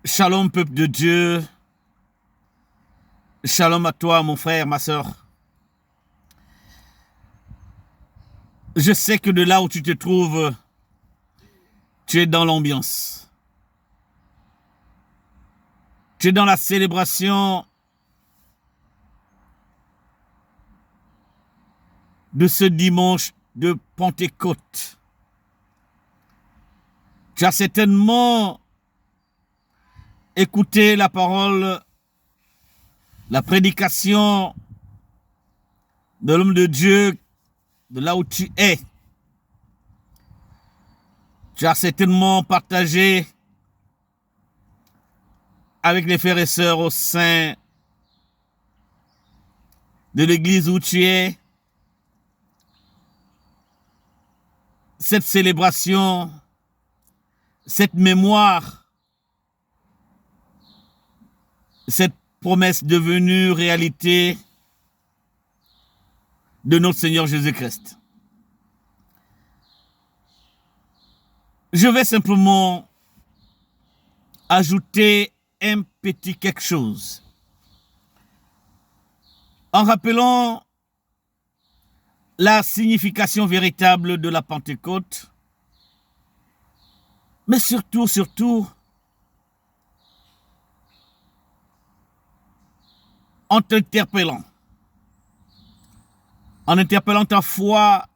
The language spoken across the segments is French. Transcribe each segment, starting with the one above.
Shalom, peuple de Dieu. Shalom à toi, mon frère, ma soeur. Je sais que de là où tu te trouves, tu es dans l'ambiance. Tu es dans la célébration de ce dimanche de Pentecôte. Tu as certainement écouté la parole, la prédication de l'homme de Dieu de là où tu es. Tu as certainement partagé avec les frères et sœurs au sein de l'église où tu es cette célébration, cette mémoire, cette promesse devenue réalité de notre Seigneur Jésus-Christ. Je vais simplement ajouter un petit quelque chose en rappelant la signification véritable de la Pentecôte, mais surtout, en t'interpellant, en interpellant ta foi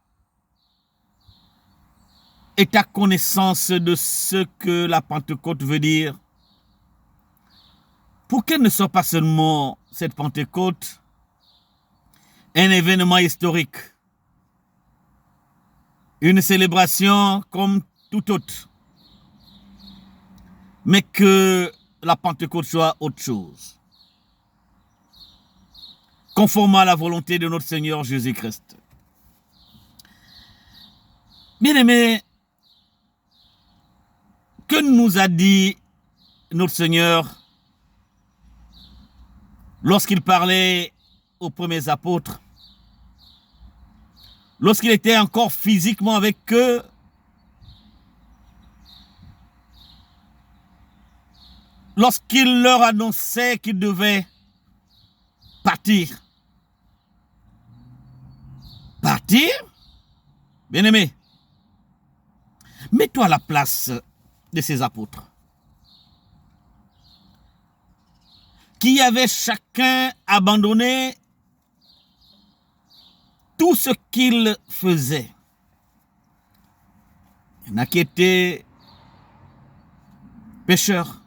et ta connaissance de ce que la Pentecôte veut dire, pour qu'elle ne soit pas seulement cette Pentecôte un événement historique, une célébration comme tout autre, mais que la Pentecôte soit autre chose, conformément à la volonté de notre Seigneur Jésus-Christ. Bien-aimés, que nous a dit notre Seigneur lorsqu'il parlait aux premiers apôtres, lorsqu'il était encore physiquement avec eux, lorsqu'il leur annonçait qu'ils devaient partir. Partir? Bien-aimé, mets-toi à la place de ces apôtres qui avaient chacun abandonné tout ce qu'ils faisaient. Il y en a qui étaient pêcheurs,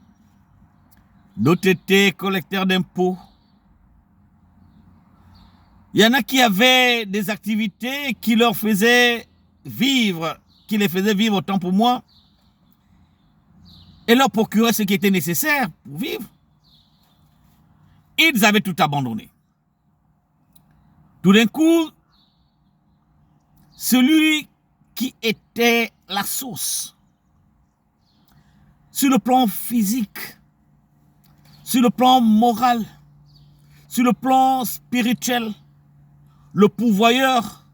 d'autres étaient collecteurs d'impôts. Il y en a qui avaient des activités qui leur faisaient vivre, qui les faisaient vivre autant pour moi, et leur procuraient ce qui était nécessaire pour vivre. Ils avaient tout abandonné. Tout d'un coup, celui qui était la source, sur le plan physique, sur le plan moral, sur le plan spirituel, le pourvoyeur,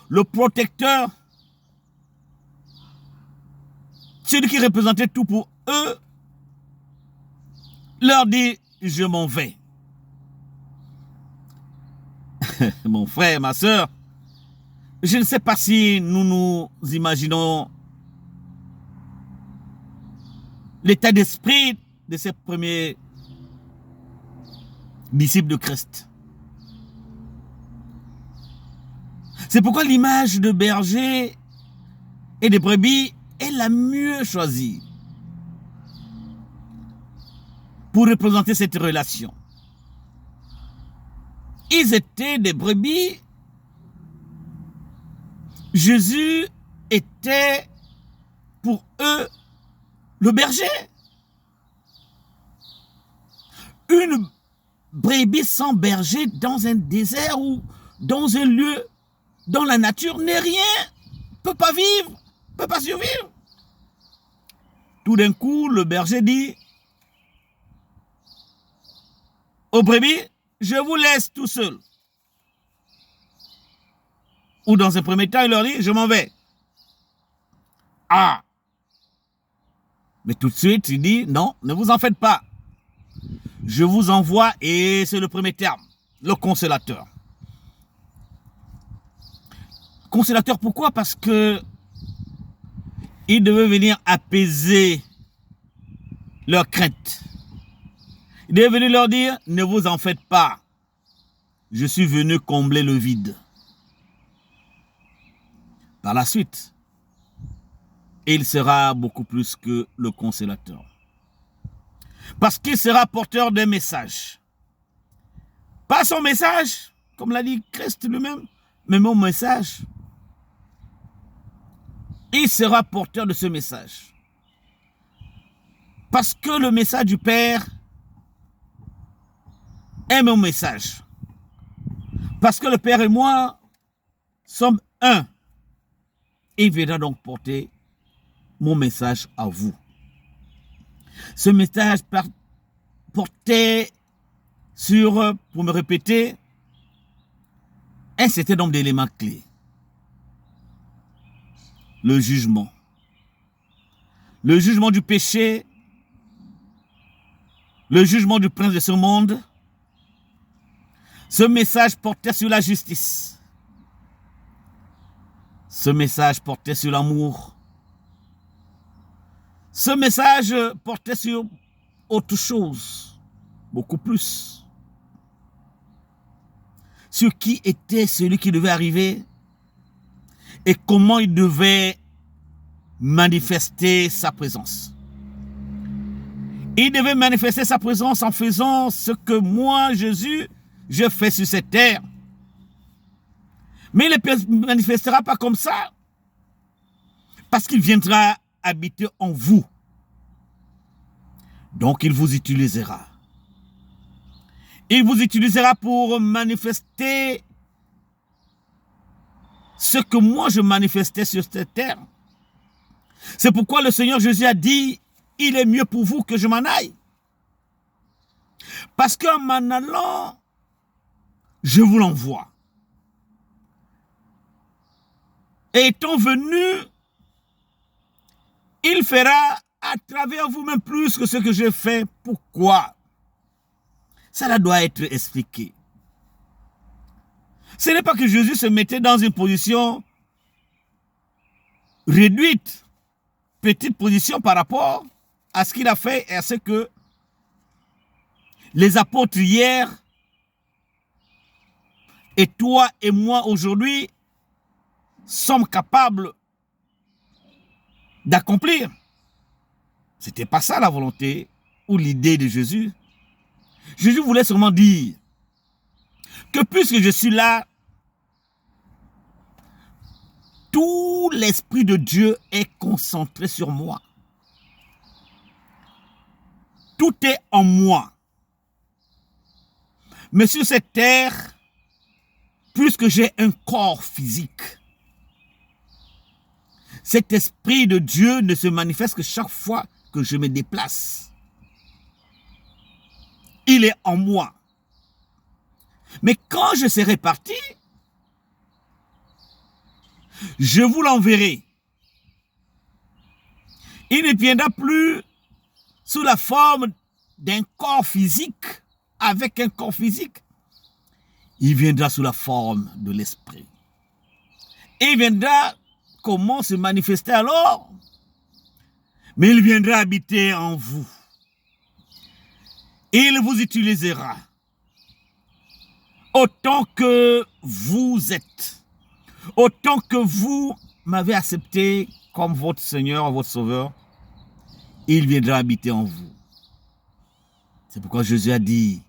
le protecteur, celui qui représentait tout pour eux, leur dit, je m'en vais. Mon frère, ma soeur, je ne sais pas si nous nous imaginons l'état d'esprit de ces premiers disciples de Christ. C'est pourquoi l'image de berger et de brebis est la mieux choisie pour représenter cette relation. Ils étaient des brebis. Jésus était pour eux le berger. Une brebis sans berger dans un désert ou dans un lieu, dans la nature, n'est rien, peut pas vivre, peut pas survivre. Tout d'un coup, le berger dit aux brebis, je vous laisse tout seul. Ou dans un premier temps, il leur dit, je m'en vais. Ah! Mais tout de suite, il dit, non, ne vous en faites pas. Je vous envoie, et c'est le premier terme, le consolateur. Consolateur, pourquoi? Parce que il devait venir apaiser leurs craintes. Il devait venir leur dire, ne vous en faites pas. Je suis venu combler le vide. Par la suite, il sera beaucoup plus que le consolateur. Parce qu'il sera porteur d'un message. Pas son message, comme l'a dit Christ lui-même, mais mon message. Il sera porteur de ce message. Parce que le message du Père est mon message. Parce que le Père et moi sommes un. Il viendra donc porter mon message à vous. Ce message portait sur, pour me répéter, un certain nombre d'éléments clés. Le jugement. Le jugement du péché. Le jugement du prince de ce monde. Ce message portait sur la justice. Ce message portait sur l'amour. Ce message portait sur autre chose, beaucoup plus. Sur qui était celui qui devait arriver et comment il devait manifester sa présence. Il devait manifester sa présence en faisant ce que moi, Jésus, je fais sur cette terre. Mais il ne manifestera pas comme ça, parce qu'il viendra habiter en vous. Donc il vous utilisera. Il vous utilisera pour manifester ce que moi je manifestais sur cette terre. C'est pourquoi le Seigneur Jésus a dit, il est mieux pour vous que je m'en aille. Parce qu'en m'en allant, je vous l'envoie. Et étant venu, il fera à travers vous-même plus que ce que j'ai fait. Pourquoi? Cela doit être expliqué. Ce n'est pas que Jésus se mettait dans une position réduite, petite position par rapport à ce qu'il a fait et à ce que les apôtres hier et toi et moi aujourd'hui sommes capables d'accomplir. C'était pas ça la volonté ou l'idée de Jésus. Jésus voulait seulement dire que puisque je suis là, tout l'Esprit de Dieu est concentré sur moi. Tout est en moi. Mais sur cette terre, puisque j'ai un corps physique, cet Esprit de Dieu ne se manifeste que chaque fois que je me déplace. Il est en moi. Mais quand je serai parti, je vous l'enverrai. Il ne viendra plus sous la forme d'un corps physique, avec un corps physique. Il viendra sous la forme de l'Esprit. Il viendra comment se manifester alors? Mais il viendra habiter en vous. Il vous utilisera autant que vous êtes, autant que vous m'avez accepté comme votre Seigneur, votre Sauveur, il viendra habiter en vous. C'est pourquoi Jésus a dit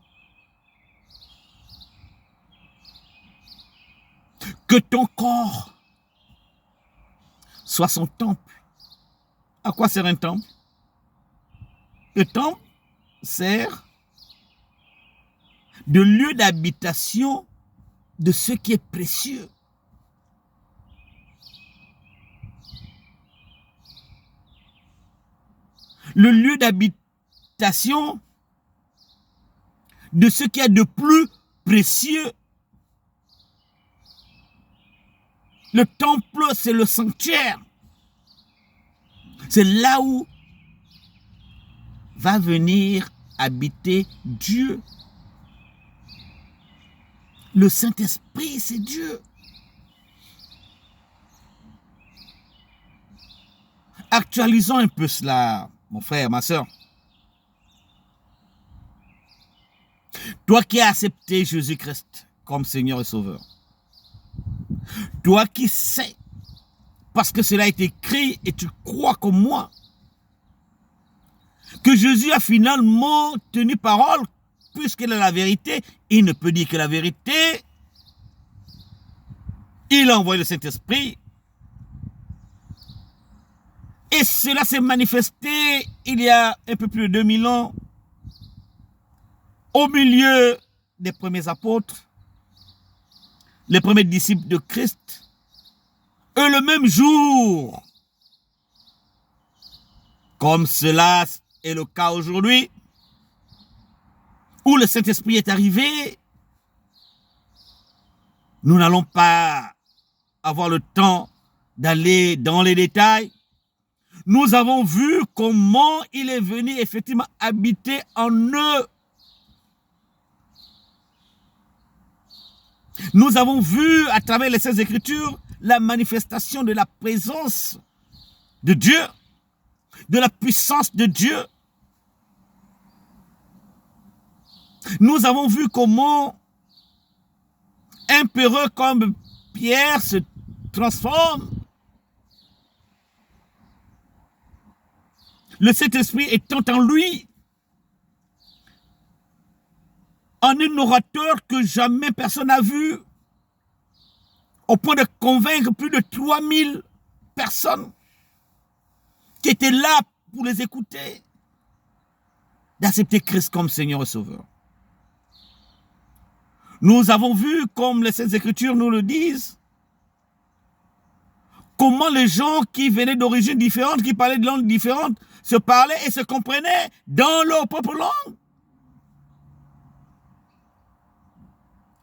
que ton corps soit son temple. À quoi sert un temple? Le temple sert de lieu d'habitation de ce qui est précieux. Le lieu d'habitation de ce qui est de plus précieux. Le temple, c'est le sanctuaire. C'est là où va venir habiter Dieu. Le Saint-Esprit, c'est Dieu. Actualisons un peu cela, mon frère, ma soeur. Toi qui as accepté Jésus-Christ comme Seigneur et Sauveur, toi qui sais, parce que cela a été écrit et tu crois comme moi, que Jésus a finalement tenu parole, puisqu'il est la vérité, il ne peut dire que la vérité. Il a envoyé le Saint-Esprit. Et cela s'est manifesté il y a un peu plus de 2000 ans, au milieu des premiers apôtres, les premiers disciples de Christ. Et le même jour, comme cela est le cas aujourd'hui, où le Saint-Esprit est arrivé, nous n'allons pas avoir le temps d'aller dans les détails. Nous avons vu comment il est venu effectivement habiter en eux. Nous avons vu à travers les Saintes Écritures la manifestation de la présence de Dieu, de la puissance de Dieu. Nous avons vu comment un peureux comme Pierre se transforme. Le Saint-Esprit étant en lui, en un orateur que jamais personne n'a vu, au point de convaincre plus de 3000 personnes qui étaient là pour les écouter, d'accepter Christ comme Seigneur et Sauveur. Nous avons vu, comme les Saintes Écritures nous le disent, comment les gens qui venaient d'origines différentes, qui parlaient de langues différentes, se parlaient et se comprenaient dans leur propre langue.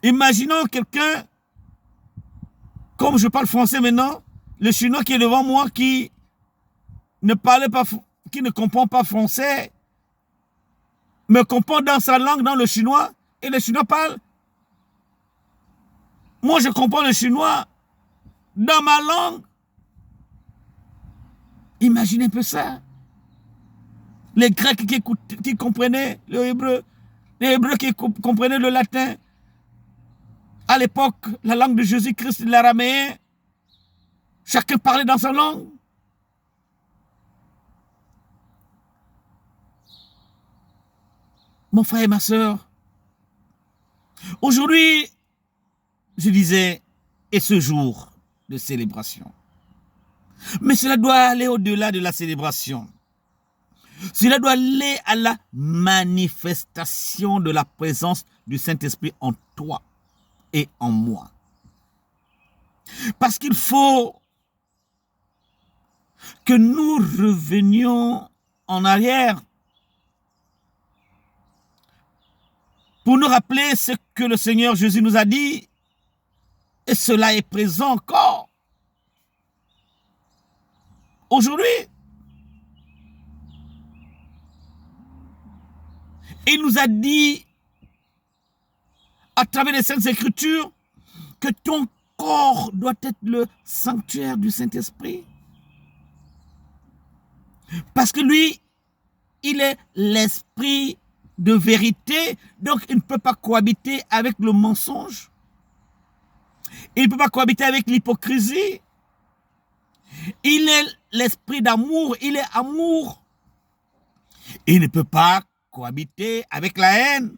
Imaginons quelqu'un, comme je parle français maintenant, le chinois qui est devant moi, qui ne comprend pas français, me comprend dans sa langue, dans le chinois, et le chinois parle. Moi, je comprends le chinois dans ma langue. Imaginez un peu ça. Les Grecs qui comprenaient le hébreu, les Hébreux qui comprenaient le latin. À l'époque, la langue de Jésus-Christ, l'araméen, chacun parlait dans sa langue. Mon frère et ma soeur, aujourd'hui, je disais, et ce jour de célébration. Mais cela doit aller au-delà de la célébration. Cela doit aller à la manifestation de la présence du Saint-Esprit en toi et en moi. Parce qu'il faut que nous revenions en arrière pour nous rappeler ce que le Seigneur Jésus nous a dit, et cela est présent encore aujourd'hui. Il nous a dit à travers les Saintes Écritures que ton corps doit être le sanctuaire du Saint-Esprit. Parce que lui, il est l'esprit de vérité, donc il ne peut pas cohabiter avec le mensonge. Il ne peut pas cohabiter avec l'hypocrisie. Il est l'esprit d'amour, il est amour. Il ne peut pas cohabiter avec la haine.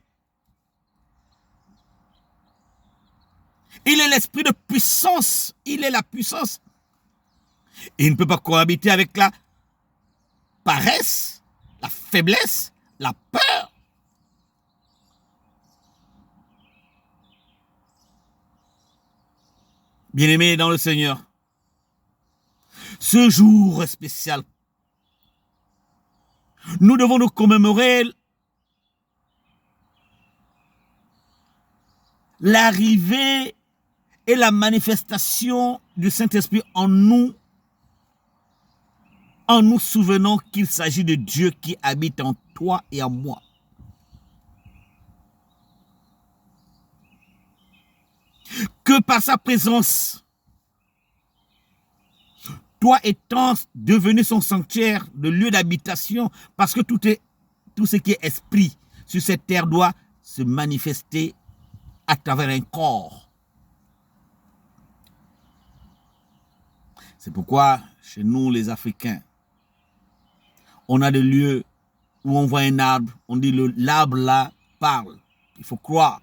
Il est l'esprit de puissance, il est la puissance. Il ne peut pas cohabiter avec la paresse, la faiblesse, la peur. Bien-aimés dans le Seigneur, ce jour spécial, nous devons nous commémorer l'arrivée et la manifestation du Saint-Esprit en nous souvenant qu'il s'agit de Dieu qui habite en toi et en moi. Que par sa présence, toi étant devenu son sanctuaire, le lieu d'habitation, parce que tout ce qui est esprit sur cette terre doit se manifester à travers un corps. C'est pourquoi, chez nous les Africains, on a des lieux où on voit un arbre, on dit l'arbre là parle. Il faut croire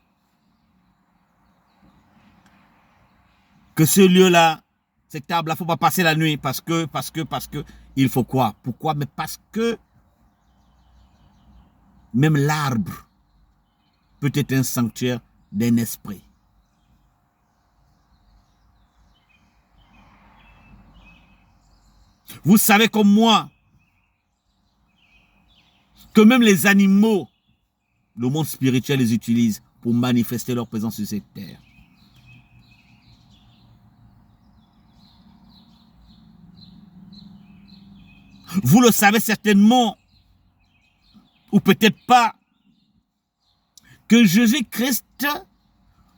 que ce lieu-là, cet arbre-là, il ne faut pas passer la nuit parce que, il faut croire. Pourquoi? Mais parce que même l'arbre peut être un sanctuaire d'un esprit. Vous savez comme moi que même les animaux, le monde spirituel les utilise pour manifester leur présence sur cette terre. Vous le savez certainement, ou peut-être pas, que Jésus-Christ,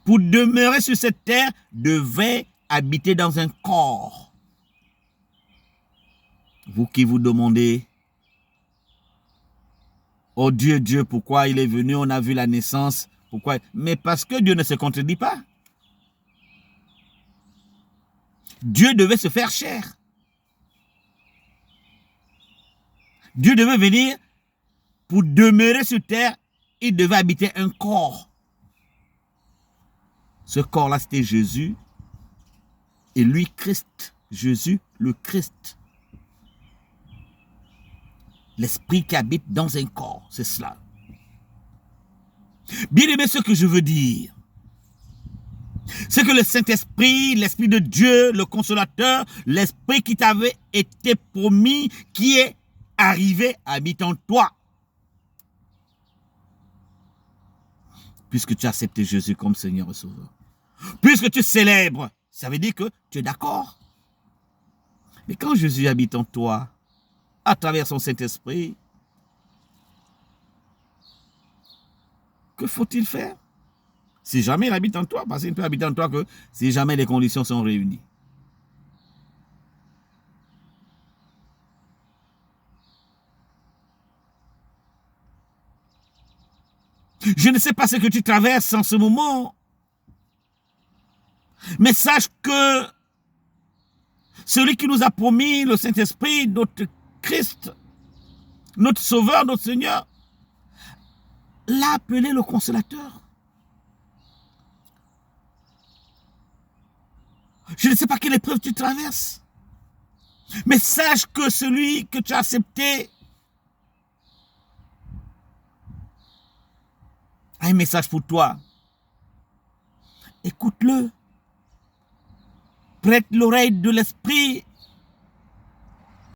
pour demeurer sur cette terre, devait habiter dans un corps. Vous qui vous demandez, oh Dieu, Dieu, pourquoi il est venu, on a vu la naissance, pourquoi? Mais parce que Dieu ne se contredit pas. Dieu devait se faire chair. Dieu devait venir pour demeurer sur terre, il devait habiter un corps. Ce corps-là, c'était Jésus et lui, Christ. Jésus, le Christ. L'esprit qui habite dans un corps, c'est cela. Bien aimé, ce que je veux dire, c'est que le Saint-Esprit, l'Esprit de Dieu, le Consolateur, l'Esprit qui t'avait été promis, qui est arrivé, habite en toi. Puisque tu as accepté Jésus comme Seigneur et Sauveur. Puisque tu célèbres, ça veut dire que tu es d'accord. Mais quand Jésus habite en toi, à travers son Saint-Esprit, que faut-il faire? Si jamais il habite en toi, parce qu'il ne peut habiter en toi que si jamais les conditions sont réunies. Je ne sais pas ce que tu traverses en ce moment, mais sache que celui qui nous a promis le Saint-Esprit, notre Christ, notre Sauveur, notre Seigneur, l'a appelé le Consolateur. Je ne sais pas quelle épreuve tu traverses, mais sache que celui que tu as accepté a un message pour toi. Écoute-le. Prête l'oreille de l'esprit